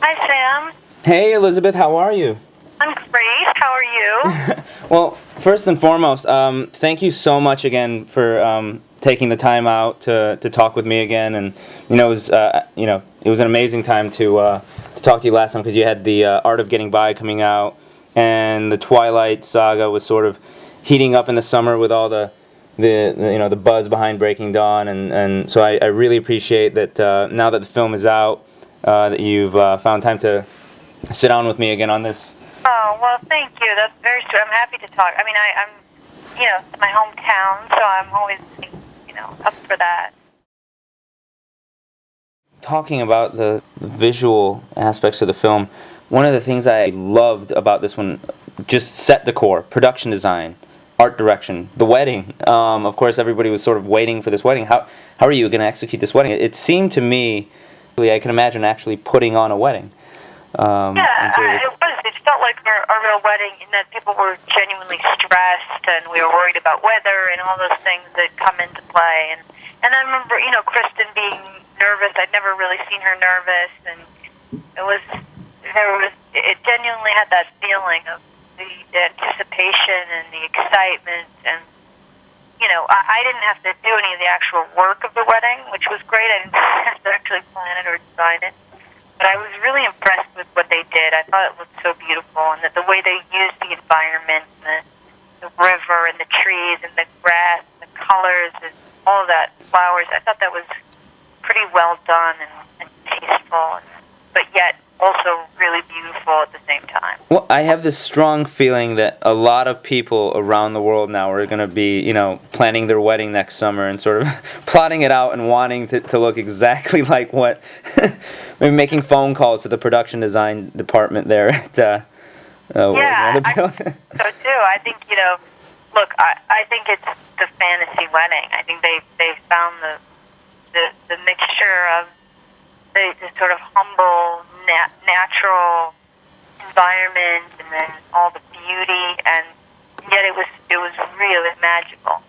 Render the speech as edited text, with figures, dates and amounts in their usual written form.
Hi, Sam. Hey, Elizabeth, how are you? I'm great. How are you? Well, first and foremost, thank you so much again for taking the time out to talk with me again. And it was an amazing time to talk to you last time because you had the Art of Getting By coming out, and the Twilight Saga was sort of heating up in the summer with all the buzz behind Breaking Dawn, and so I really appreciate that now that the film is out, that you've found time to sit down with me again on this. Oh, well, thank you. That's very sweet. I'm happy to talk. I mean, I'm it's my hometown, so I'm always, up for that. Talking about the visual aspects of the film, one of the things I loved about this one, just set decor, production design, art direction, the wedding. Of course, everybody was sort of waiting for this wedding. How are you going to execute this wedding? It seemed to me, I can imagine actually putting on a wedding. Yeah, it was. It felt like a real wedding in that people were genuinely stressed, and we were worried about weather and all those things that come into play. And I remember, Kristen being nervous. I'd never really seen her nervous, and it genuinely had that feeling of the anticipation and the excitement. And I didn't have to do any of the actual work of the wedding, which was great. I didn't have to actually plan it or design it. But I was really impressed with what they did. I thought it looked so beautiful, and that the way they used the environment, and the river, and the trees, and the grass, and the colors, and all of that, flowers, I thought that was pretty well done and tasteful, but yet also really beautiful at the same time. Well, I have this strong feeling that a lot of people around the world now are going to be, planning their wedding next summer and sort of plotting it out and wanting to look exactly like what, maybe making phone calls to the production design department there at yeah, I think so too. I think, look, I think it's the fantasy wedding. I think they found the mixture of the sort of humble, natural environment, and then all the beauty, and yet it was really magical.